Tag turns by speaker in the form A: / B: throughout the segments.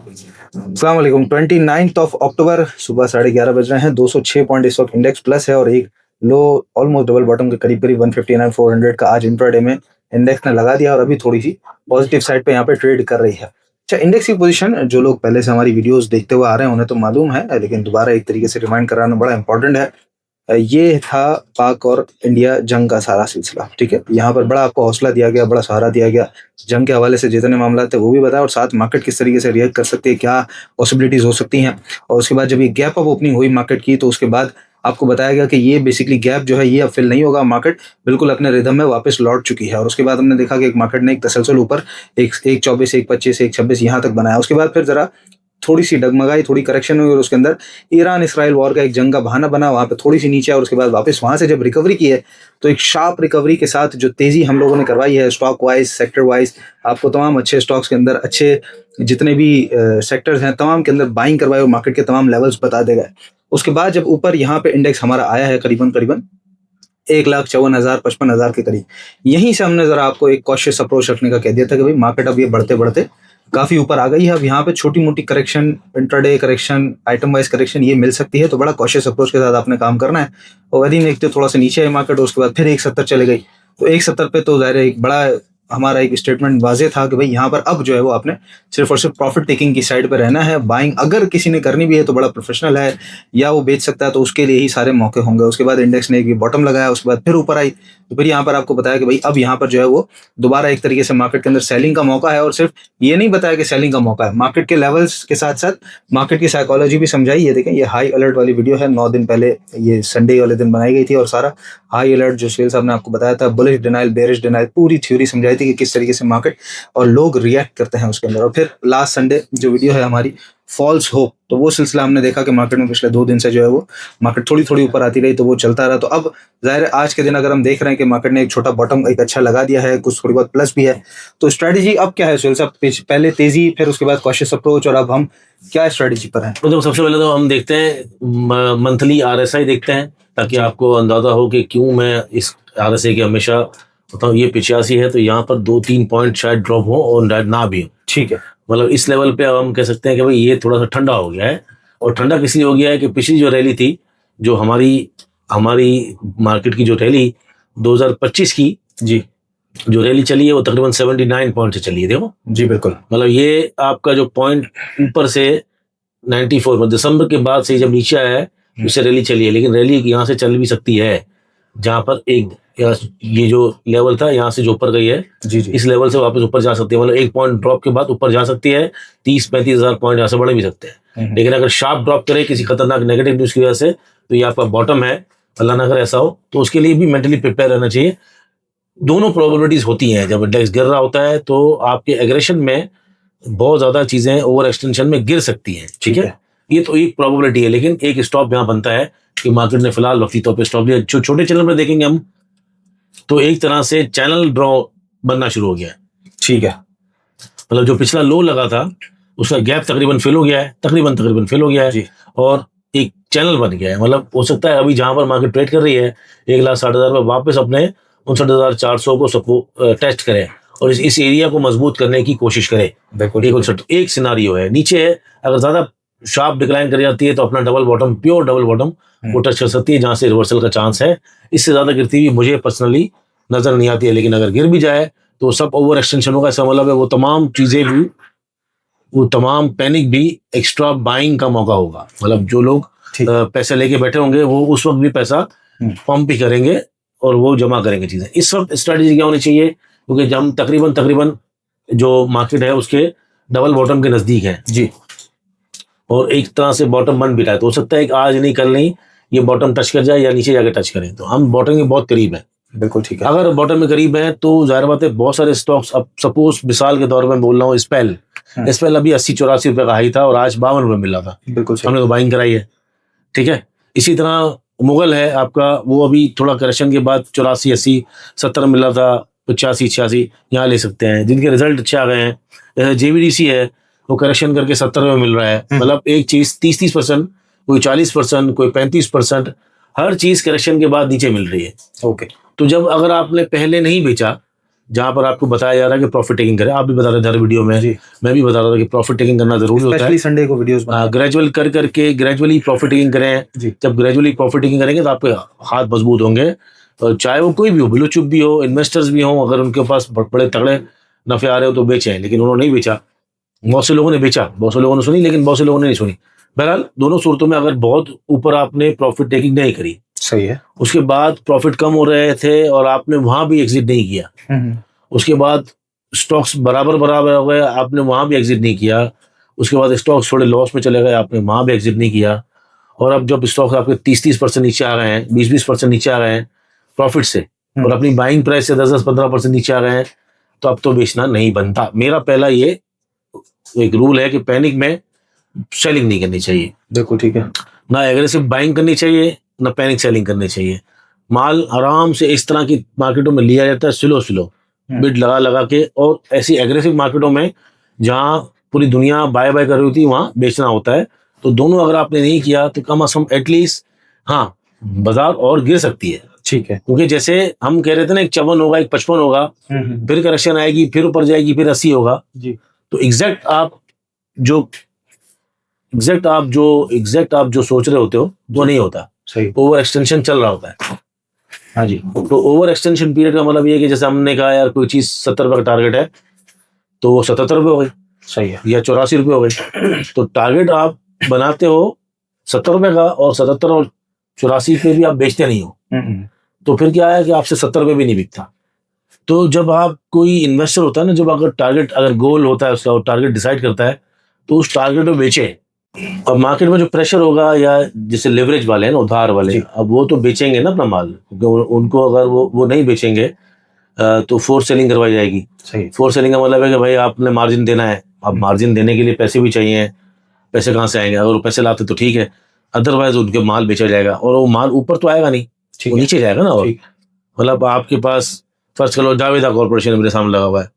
A: अस्सलाम वालेकुम। 29 of October सुबह 11:30 बज रहे हैं। 206 पॉइंट इस वक्त इंडेक्स प्लस है और एक लो ऑलमोस्ट डबल बॉटम के करीब करीब 159,400 का आज इंट्राडे में इंडेक्स ने लगा दिया और अभी थोड़ी सी पॉजिटिव साइड पे यहाँ पे ट्रेड कर रही है। अच्छा, इंडेक्स की पोजीशन जो लोग पहले से हमारी वीडियोस देखते हुए आ रहे हैं उन्हें तो मालूम है, लेकिन दोबारा एक तरीके से रिमाइंड कराना बड़ा इंपॉर्टेंट है। ये था पाक और इंडिया जंग का सारा सिलसिला। ठीक है, यहाँ पर बड़ा आपको हौसला दिया गया, बड़ा सहारा दिया गया। जंग के हवाले से जितने मामला थे वो भी बताया और साथ मार्केट किस तरीके से रिएक्ट कर सकती है, क्या पॉसिबिलिटीज हो सकती हैं। और उसके बाद जब ये गैप अप ओपनिंग हुई मार्केट की तो उसके बाद आपको बताया गया कि ये बेसिकली गैप जो है ये अब फिल नहीं होगा, मार्केट बिल्कुल अपने रिदम में वापस लौट चुकी है। और उसके बाद हमने देखा कि एक मार्केट ने एक तसलसल ऊपर 1.24, 1.25, 1.26 यहाँ तक बनाया। उसके बाद फिर जरा थोड़ी सी डगमगाई, थोड़ी करेक्शन हुई और उसके अंदर ईरान इसराइल वॉर का एक जंग का बहाना बना, वहां पे थोड़ी सी नीचे और उसके बाद वापस वहां से जब रिकवरी की है तो एक शार्प रिकवरी के साथ जो तेजी हम लोगों ने करवाई है स्टॉक वाइज, सेक्टर वाइज, आपको तमाम अच्छे स्टॉक्स के अंदर अच्छे जितने भी सेक्टर्स हैं तमाम के अंदर बाइंग करवाए और मार्केट के तमाम लेवल्स बता दे गए। उसके बाद जब ऊपर यहाँ पे इंडेक्स हमारा आया है करीबन 1,54,000 55,000 के करीब, यहीं से हमने जरा आपको एक कॉशियस अप्रोच रखने का कह दिया था कि भाई मार्केट अब ये बढ़ते बढ़ते काफी ऊपर आ गई है। अब यहाँ पे छोटी मोटी correction, intraday correction, item wise correction ये मिल सकती है, तो बड़ा कॉशियस अप्रोच के साथ आपने काम करना है। और यदि देखते थोड़ा सा नीचे है मार्केट, उसके बाद फिर 170 चले गई, तो 170 पे तो जाहिर है एक बड़ा हमारा एक स्टेटमेंट वाजे था कि भाई यहाँ पर अब जो है वो आपने सिर्फ और सिर्फ प्रॉफिट टेकिंग की साइड पर रहना है। बाइंग अगर किसी ने करनी भी है तो बड़ा प्रोफेशनल है या वो बेच सकता है, तो उसके लिए ही सारे मौके होंगे। उसके बाद इंडेक्स ने एक बॉटम लगाया, उसके बाद फिर ऊपर आई, तो फिर यहाँ पर आपको बताया कि भाई अब यहाँ पर जो है वो दोबारा एक तरीके से मार्केट के अंदर सेलिंग का मौका है। और सिर्फ ये नहीं बताया कि सेलिंग का मौका है, मार्केट के लेवल्स के साथ साथ मार्केट की साइकोलॉजी भी समझाई। ये देखें, ये हाई अलर्ट वाली वीडियो है, 9 दिन पहले ये संडे वाले दिन बनाई गई थी और सारा हाई अलर्ट जो शेल साहब ने आपको बताया था, बुलिश डिनाइल, बेरिश डिनाइल, पूरी थ्योरी समझाई थी कि किस तरीके से मार्केट और लोग रिएक्ट करते हैं उसके अंदर। और फिर लास्ट संडे जो वीडियो है हमारी फॉल्स होप, तो वो सिलसिला हमने देखा कि मार्केट में पिछले 2 दिन से जो है वो मार्केट थोड़ी थोड़ी ऊपर आती रही, तो वो चलता रहा। तो अब जाहिर है आज के दिन अगर हम देख रहे हैं कि मार्केट ने एक छोटा बॉटम एक अच्छा लगा दिया है, कुछ थोड़ी बहुत प्लस भी है, तो स्ट्रेटेजी अब क्या है सुहेल साहब? पहले तेजी, फिर उसके बाद कॉशियस अप्रोच, और अब हम क्या स्ट्रेटेजी पर हैं?
B: तो सबसे पहले तो हम देखते हैं मंथली RSI देखते हैं, ताकि आपको अंदाजा हो कि क्यों मैं इस RSI की हमेशा बताऊँ। ये 85 है, तो यहाँ पर 2-3 पॉइंट शायद ड्रॉप हो और ना भी हो।
A: ठीक है,
B: मतलब इस लेवल पे अब हम कह सकते हैं कि भाई ये थोड़ा सा ठंडा हो गया है। और ठंडा किस लिए हो गया है कि पिछली जो रैली थी, जो हमारी मार्केट की जो रैली 2025 की
A: जी
B: जो रैली चली है वो तकरीबन 79 पॉइंट से चली है। देखो
A: जी बिल्कुल,
B: मतलब ये आपका जो पॉइंट ऊपर से 94 में दिसंबर के बाद से जब नीचे आया है उससे रैली चली है, लेकिन रैली यहाँ से चल भी सकती है। जहाँ पर ये जो लेवल था यहाँ से जो ऊपर गई है,
A: जी जी,
B: इस लेवल से वापस ऊपर जा सकती है। मतलब 1 पॉइंट ड्रॉप के बाद ऊपर जा सकती है, 30-35 हजार पॉइंट यहाँ से बढ़ भी सकते हैं। लेकिन अगर शार्प ड्रॉप करे किसी खतरनाक नेगेटिव न्यूज की वजह से, तो ये आपका बॉटम है। अल्लाह ना करे ऐसा हो, तो उसके लिए भी मेंटली प्रिपेयर रहना चाहिए। दोनों प्रोबेबिलिटीज होती हैं। जब इंडेक्स गिर रहा होता है तो आपके एग्रेशन में बहुत ज्यादा चीजें ओवर एक्सटेंशन में गिर सकती हैं। ठीक है, ये तो एक प्रोबेबिलिटी है, लेकिन एक स्टॉप यहाँ बनता है कि मार्केट ने फिलहाल वक्ती तौर पे स्टॉप लिया। जो छोटे चैनल में देखेंगे हम, तो एक तरह से चैनल ड्रॉ बनना शुरू हो गया है।
A: ठीक है,
B: मतलब जो पिछला लो लगा था उसका गैप तकरीबन फिल हो गया है, तकरीबन फिल हो गया है और एक चैनल बन गया है। मतलब हो सकता है अभी जहां पर मार्केट ट्रेड कर रही है 1,60,000 पर वापस अपने 59,400 को सबको टेस्ट करें और इस एरिया को मजबूत करने की कोशिश करें। एक सिनारियो है, नीचे है अगर ज्यादा शार्प डिक्लाइन कर जाती है तो अपना double bottom, pure double bottom वो टच कर सकती है, जहां से रिवर्सल का चांस है। इससे ज्यादा गिरती हुई मुझे पर्सनली नजर नहीं आती है, लेकिन अगर गिर भी जाए तो सब ओवर एक्सटेंशन होगा। इसका मतलब है वो तमाम चीजें भी, वो तमाम पैनिक भी एक्स्ट्रा बाइंग का मौका होगा। मतलब जो लोग पैसे लेके बैठे होंगे वो उस वक्त भी पैसा पंप भी करेंगे और वो जमा करेंगे चीजें। इस वक्त स्ट्रेटेजी क्या होनी चाहिए, क्योंकि हम तकरीबन जो मार्केट है उसके डबल बॉटम के नजदीक है
A: जी,
B: और एक तरह से बॉटम बन भी रहा है। तो हो सकता है कि आज नहीं कल नहीं ये बॉटम टच कर जाए या नीचे जाके टच करें, तो हम बॉटम के बहुत करीब है।
A: बिल्कुल ठीक है।
B: अगर बॉटम में करीब है तो जाहिर बात है बहुत सारे स्टॉक्स, अब सपोज मिसाल के दौर में बोल रहा हूँ, स्पेल अभी 80-84 रुपए का हाई था और आज 52 रुपए मिल रहा था।
A: बिल्कुल,
B: हमने तो बाइंग कराई है। ठीक है, इसी तरह मुगल है आपका, वो अभी थोड़ा करेक्शन के बाद 84-80-70 मिल रहा था, 85-86 यहाँ ले सकते हैं, जिनके रिजल्ट अच्छे आ गए हैं। जैसे JVDC है वो करेक्शन करके 70 में मिल रहा है। मतलब एक चीज 30-30%, कोई 40%, कोई 35%, हर चीज करेक्शन के बाद नीचे मिल रही है।
A: ओके,
B: तो जब अगर आपने पहले नहीं बेचा जहां पर आपको बताया जा रहा है कि प्रॉफिट टेकिंग करें। आप भी बता रहे थे हर वीडियो में, मैं भी बता रहा था कि प्रॉफिट टेकिंग करना जरूरी होता है,
A: स्पेशली संडे को वीडियोस
B: ग्रेजुअल कर करके ग्रेजुअली प्रॉफिट टेकिंग करें। जब ग्रेजुअली प्रॉफिट टेकिंग करेंगे तो आपके हाथ मजबूत होंगे, और चाहे वो कोई भी हो, बिलो चुप भी हो, इन्वेस्टर्स भी हो, अगर उनके पास बड़े तगड़े नफे आ रहे हो तो बेचें। लेकिन उन्होंने नहीं बेचा, बहुत से लोगों ने बेचा, बहुत से लोगों ने सुनी, लेकिन बहुत से लोगों ने नहीं सुनी। बहरहाल दोनों सूरतों में अगर बहुत ऊपर आपने प्रॉफिट टेकिंग नहीं करी,
A: सही है,
B: उसके बाद प्रॉफिट कम हो रहे थे और आपने वहां भी एग्जिट नहीं किया, उसके बाद स्टॉक्स बराबर हो गए, आपने वहां भी एग्जिट नहीं किया, उसके बाद स्टॉक्स थोड़े लॉस में चले गए, आपने वहां भी एग्जिट नहीं किया, और अब जब स्टॉक्स आपके 30% नीचे आ गए हैं, 20% नीचे आ गए हैं प्रॉफिट से, और अपनी बाइंग प्राइस से 10-15% नीचे आ गए हैं, तो अब तो बेचना नहीं बनता। मेरा पहला ये एक रूल है कि पैनिक में सेलिंग नहीं करनी चाहिए।
A: बिल्कुल ठीक है,
B: ना एग्रेसिव बाइंग करनी चाहिए, ना पैनिक सेलिंग करनी चाहिए। माल आराम से इस तरह की मार्केटों में लिया जाता है, स्लो बिड लगा के, और ऐसी एग्रेसिव मार्केटों में जहां पूरी दुनिया बाय कर रही होती है वहां बेचना होता है। तो दोनों अगर आपने नहीं किया तो कम से कम एटलीस्ट, हाँ, बाजार और गिर सकती है,
A: ठीक है,
B: क्योंकि जैसे हम कह रहे थे ना, एक 54 होगा, एक 55 होगा, फिर करेक्शन आएगी, फिर ऊपर जाएगी, फिर 80 होगा जी। तो एग्जैक्ट आप जो सोच रहे होते हो वो नहीं होता, सही, ओवर एक्सटेंशन चल रहा होता है। हाँ जी, तो ओवर एक्सटेंशन पीरियड का मतलब ये है कि जैसे हमने कहा यार कोई चीज 70 रुपए का टारगेट है, तो वो 77 रुपए हो गई, सही है, या 84 रुपए हो गई। तो टारगेट आप बनाते हो 70 रुपए का, और 77 और 84 पे भी आप बेचते नहीं हो, तो फिर क्या है कि आपसे 70 रुपए भी नहीं बिकता। तो जब आप कोई इन्वेस्टर होता है ना, जब अगर गोल होता है उसका, टारगेट डिसाइड करता है, तो उस टारगेट में बेचे। अब मार्केट में जो प्रेशर होगा, या जैसे लेवरेज वाले हैं ना, उधार वाले, अब वो तो बेचेंगे ना अपना माल, क्योंकि उनको अगर वो नहीं बेचेंगे तो फोर्स सेलिंग करवाई जाएगी। सही, फोर्स सेलिंग का मतलब है कि भाई आपने मार्जिन देना है, अब मार्जिन देने के लिए पैसे भी चाहिए, पैसे कहाँ से आएंगे? अगर वो पैसे लाते तो ठीक है, अदरवाइज उनके माल बेचा जाएगा, और वो माल ऊपर तो आएगा नहीं, वो नीचे जाएगा ना। और मतलब आपके पास फर्स्ट करो जावेदा कॉर्पोरेशन मेरे सामने लगा हुआ है,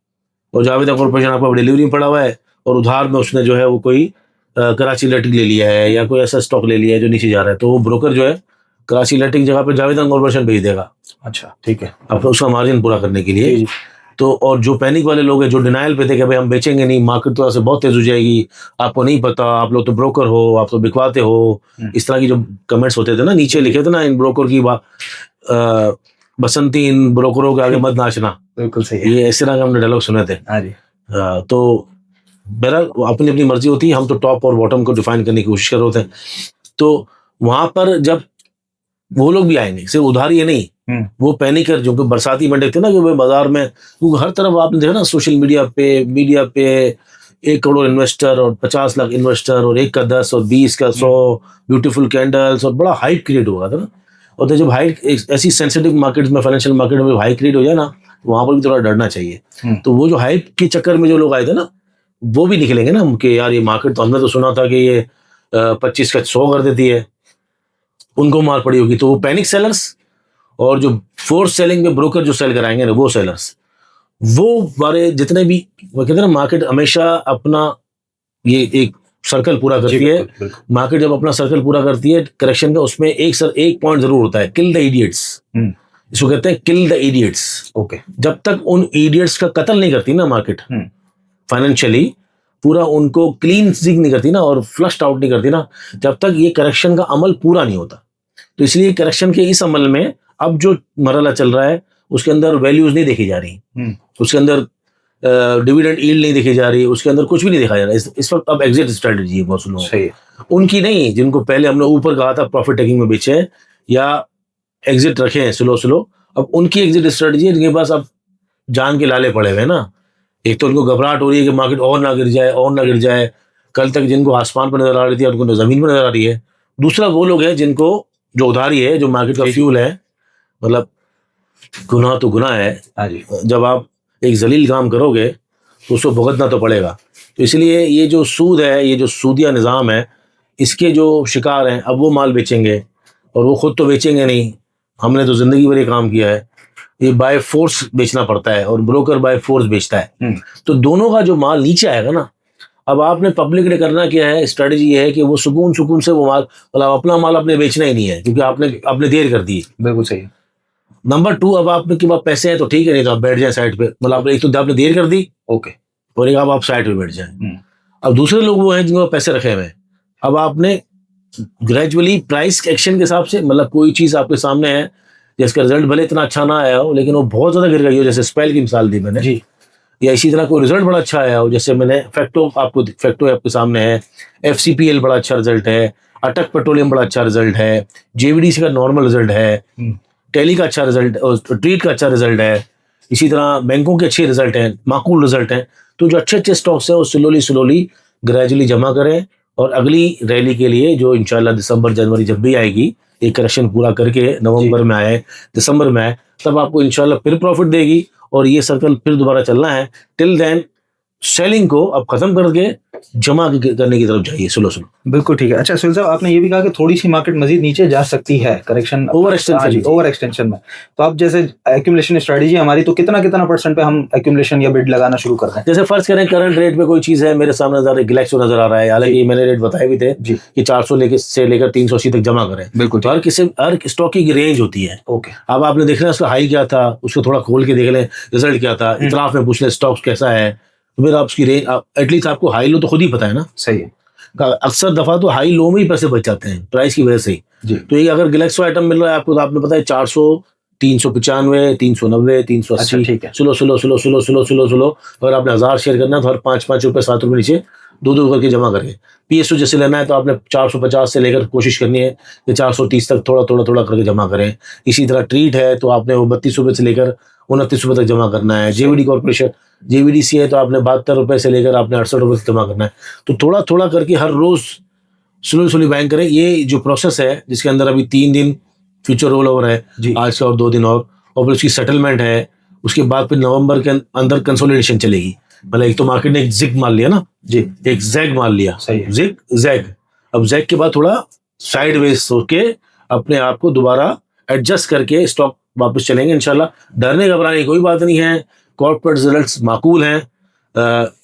B: और जावेदा कॉर्पोरेशन आपका डिलीवरी में पड़ा हुआ है, और उधार में उसने जो है वो कोई कराची इलेक्ट्रिक ले लिया है, या कोई ऐसा स्टॉक ले लिया है जो नीचे जा रहा है, तो वो ब्रोकर जो है कराची इलेक्ट्रिक जगह पे जावेदा कॉर्पोरेशन भेज देगा। अच्छा, ठीक है, आपको उसका मार्जिन पूरा करने के लिए। तो और जो पैनिक वाले लोग हैं, जो डिनाइल पे थे कि भाई हम बेचेंगे नहीं, मार्केट तो ऐसे बहुत तेज हो जाएगी, आपको नहीं पता, आप लोग तो ब्रोकर हो, आप तो बिकवाते हो, इस तरह की जो कमेंट्स होते थे ना, नीचे लिखे थे ना, इन ब्रोकर की बसंती, इन ब्रोकरों के आगे मत नाचना। बिल्कुल सही, ये इस तरह के हमने डायलॉग सुने थे। हाँ जी। तो बहरहाल अपनी अपनी मर्जी होती है, हम तो टॉप और बॉटम को डिफाइन करने की कोशिश कर रहे होते हैं। तो वहां पर जब वो लोग भी आएंगे, सिर्फ उधारी है नहीं, वो पैनिकर जो बरसाती मंडे थे ना, जो बाजार में, क्योंकि हर तरफ आपने देखा ना, सोशल मीडिया पे 1 करोड़ इन्वेस्टर और 50 लाख इन्वेस्टर और 1 का 10 और 20 का 100 ब्यूटीफुल कैंडल्स, और बड़ा हाइप क्रिएट हुआ था ना। और तो जब हाइप ऐसी सेंसिटिव मार्केट में, फाइनेंशियल मार्केट में हाइप क्रिएट हो जाए ना, वहां पर भी थोड़ा डरना चाहिए। तो वो जो हाइप के चक्कर में जो लोग आए थे ना, वो भी निकलेंगे ना कि यार ये मार्केट तो हमने तो सुना था कि ये 25 का 100 कर देती है, उनको मार पड़ी होगी। तो वो पैनिक सेलर्स, और जो फोर्स सेलिंग में ब्रोकर जो सेल कराएंगे ना, वो सेलर्स, वो बारे जितने भी, वो कहते हैं ना, मार्केट हमेशा अपना ये एक सर्कल पूरा करती है। मार्केट जब अपना सर्कल पूरा करती है करेक्शन का, उसमें एक पॉइंट जरूर होता है, किल द इडियट्स। इसको कहते हैं किल द इडियट्स। ओके, जब तक उन इडियट्स का कत्ल नहीं करती ना मार्केट, फाइनेंशियली पूरा उनको क्लीन स्वीप नहीं करती ना, और फ्लश्ड आउट नहीं करती ना, जब तक ये करेक्शन का अमल पूरा नहीं होता। तो इसलिए करेक्शन के इस अमल में अब जो मरहला चल रहा है, उसके अंदर वैल्यूज नहीं देखी जा रही, उसके अंदर डिविडेंड यील्ड नहीं देखी जा रही, उसके अंदर कुछ भी नहीं देखा जा रहा। इस वक्त अब एग्जिट स्ट्रेटजी है बहुत लोगों की, उनकी नहीं, जिनको पहले हमने ऊपर कहा था प्रॉफिट टेकिंग में बेचे या एग्जिट रखे हैं स्लो, अब उनकी एग्जिट स्ट्रेटजी है, जिनके पास अब जान के लाले पड़े हुए हैं ना। एक तो उनको घबराहट हो रही है कि मार्केट और ना गिर जाए, कल तक जिनको आसमान पर नजर आ रही थी उनको जमीन पर नजर आ रही है। दूसरा वो लोग हैं जिनको जो उधारी है, जो मार्केट का फ्यूल है, मतलब गुनाह तो गुनाह है, जब आप एक जलील काम करोगे तो उसको भुगतना तो पड़ेगा। तो इसलिए ये जो सूद है, ये जो सूदिया निज़ाम है, इसके जो शिकार हैं, अब वो माल बेचेंगे, और वो खुद तो बेचेंगे नहीं, हमने तो जिंदगी भर ये काम किया है, ये बाय फोर्स बेचना पड़ता है, और ब्रोकर बाय फोर्स बेचता है। तो दोनों का जो माल नीचे आएगा ना, अब आपने पब्लिक ने करना क्या है, स्ट्रेटजी ये है कि वो सुकून से वो माल, मतलब अपना माल अपने बेचना ही नहीं है, क्योंकि आपने देर कर दी। बिल्कुल सही। नंबर 2, अब आपके पास पैसे हैं तो ठीक है, नहीं तो आप बैठ जाए साइड पे। मतलब एक तो आपने देर कर दी,
A: ओके।
B: और एक आप साइड पे बैठ जाए। अब दूसरे लोग वो हैं जिनको पैसे रखे हुए हैं, अब आपने ग्रेजुअली प्राइस एक्शन के हिसाब से, मतलब कोई चीज आपके सामने है जिसका रिजल्ट भले इतना अच्छा ना आया हो लेकिन वो बहुत ज्यादा गिर गई हो, जैसे स्पेल की मिसाल दी मैंने
A: जी,
B: या इसी तरह कोई रिजल्ट बड़ा अच्छा आया हो, जैसे मैंने फैक्टो आपके सामने है, FCPL बड़ा अच्छा रिजल्ट है, अटक पेट्रोलियम बड़ा अच्छा रिजल्ट है, JVDC का नॉर्मल रिजल्ट है, टेली का अच्छा रिजल्ट और ट्रीट का अच्छा रिजल्ट है, इसी तरह बैंकों के अच्छे रिजल्ट हैं, माकूल रिजल्ट हैं। तो जो अच्छे अच्छे स्टॉक्स हैं वो स्लोली ग्रेजुअली जमा करें, और अगली रैली के लिए जो इंशाल्लाह दिसंबर जनवरी जब भी आएगी, एक करेक्शन पूरा करके नवंबर में आए, दिसंबर में आए, तब आपको इंशाल्लाह फिर प्रॉफिट देगी और ये सर्कल फिर दोबारा चलना है। टिल देन सेलिंग को अब खत्म करके जमा करने की तरफ जाइए स्लो।
A: बिल्कुल ठीक है। अच्छा सुहेल साहब, आपने ये भी कहा कि थोड़ी सी मार्केट मजीद नीचे जा सकती है करेक्शन,
B: ओवर एक्सटेंशन
A: में। तो आप जैसे एक्यूमुलेशन स्ट्रेटजी हमारी, तो कितना % पे हम एक्यूमुलेशन या बिड लगाना शुरू करते हैं?
B: जैसे फर्ज करें करंट रेट पे कोई चीज है, मेरे सामने ग्लैक्सो नजर आ रहा है, हालांकि मैंने रेट बताए भी थे कि 400 से लेकर 380 तक जमा करें।
A: बिल्कुल।
B: तो हर स्टॉक की रेंज होती है।
A: ओके।
B: अब आपने देखना है उसका हाई क्या था, उसको थोड़ा खोल के देख लें रिजल्ट क्या था, इतराफ में पूछ लें स्टॉक्स कैसा है, तो फिर आप उसकी रेंज एटलीस्ट आपको हाई लो तो खुद ही पता है ना।
A: सही है।
B: अक्सर दफा तो हाई लो में ही पैसे बच जाते हैं प्राइस की वजह से ही। तो ये अगर ग्लैक्सो आइटम मिल रहा है आपको, तो आपने पता है 400, 395, 390, 380,
A: ठीक है।
B: स्लो। अगर आपने 1000 शेयर करना है तो हर 5 रुपए 7 रुपए नीचे 2 करके जमा करें। PSU जैसे लेना है तो आपने 450 से लेकर कोशिश करनी है कि 430 तक थोड़ा करके जमा करें। इसी तरह ट्रीट है तो आपने वो 32 रुपए से लेकर 29 रुपए तक जमा करना है। JVD कॉर्पोरेशन JVDC है तो आपने 72 रुपए से लेकर आपने 68 रुपए तक जमा करना है। तो थोड़ा करके हर रोज स्लो बाइंग करें। ये जो प्रोसेस है जिसके अंदर अभी 3 दिन फ्यूचर रोल ओवर है आज का और 2 दिन और फिर उसकी सेटलमेंट है, उसके बाद फिर नवंबर के अंदर कंसोलिडेशन चलेगी। मतलब एक तो मार्केट ने एक जिग मार लिया ना जी, एक जैग मार लिया, जैग। अब जैग के बाद थोड़ा साइडवेज होके अपने आप को दोबारा एडजस्ट करके स्टॉक वापस चलेंगे इंशाल्लाह। डरने घबराने की कोई बात नहीं है, कॉर्पोरेट रिजल्ट्स माकूल हैं,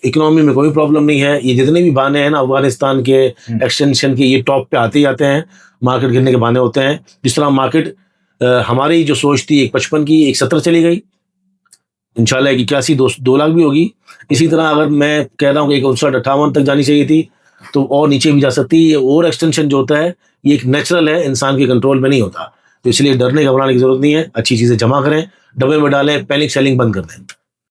B: इकोनॉमी में कोई प्रॉब्लम नहीं है। ये जितने भी बहाने हैं ना अफगानिस्तान के एक्सटेंशन के, ये टॉप पे आते ही आते हैं, मार्केट गिरने के बहाने होते हैं। जिस तरह मार्केट हमारी जो सोच थी 155 की 170 चली गई, इंशाल्लाह 81 2 लाख भी होगी। इसी तरह अगर मैं कह रहा हूँ कि 59-58 तक जानी चाहिए थी तो और नीचे भी जा सकती है। ये ओवर एक्सटेंशन जो होता है ये एक नेचुरल है, इंसान के कंट्रोल में नहीं होता, तो इसलिए डरने घबराने की जरूरत नहीं है। अच्छी चीजें जमा करें, डब्बे में डालें, पैनिक सेलिंग बंद कर दें।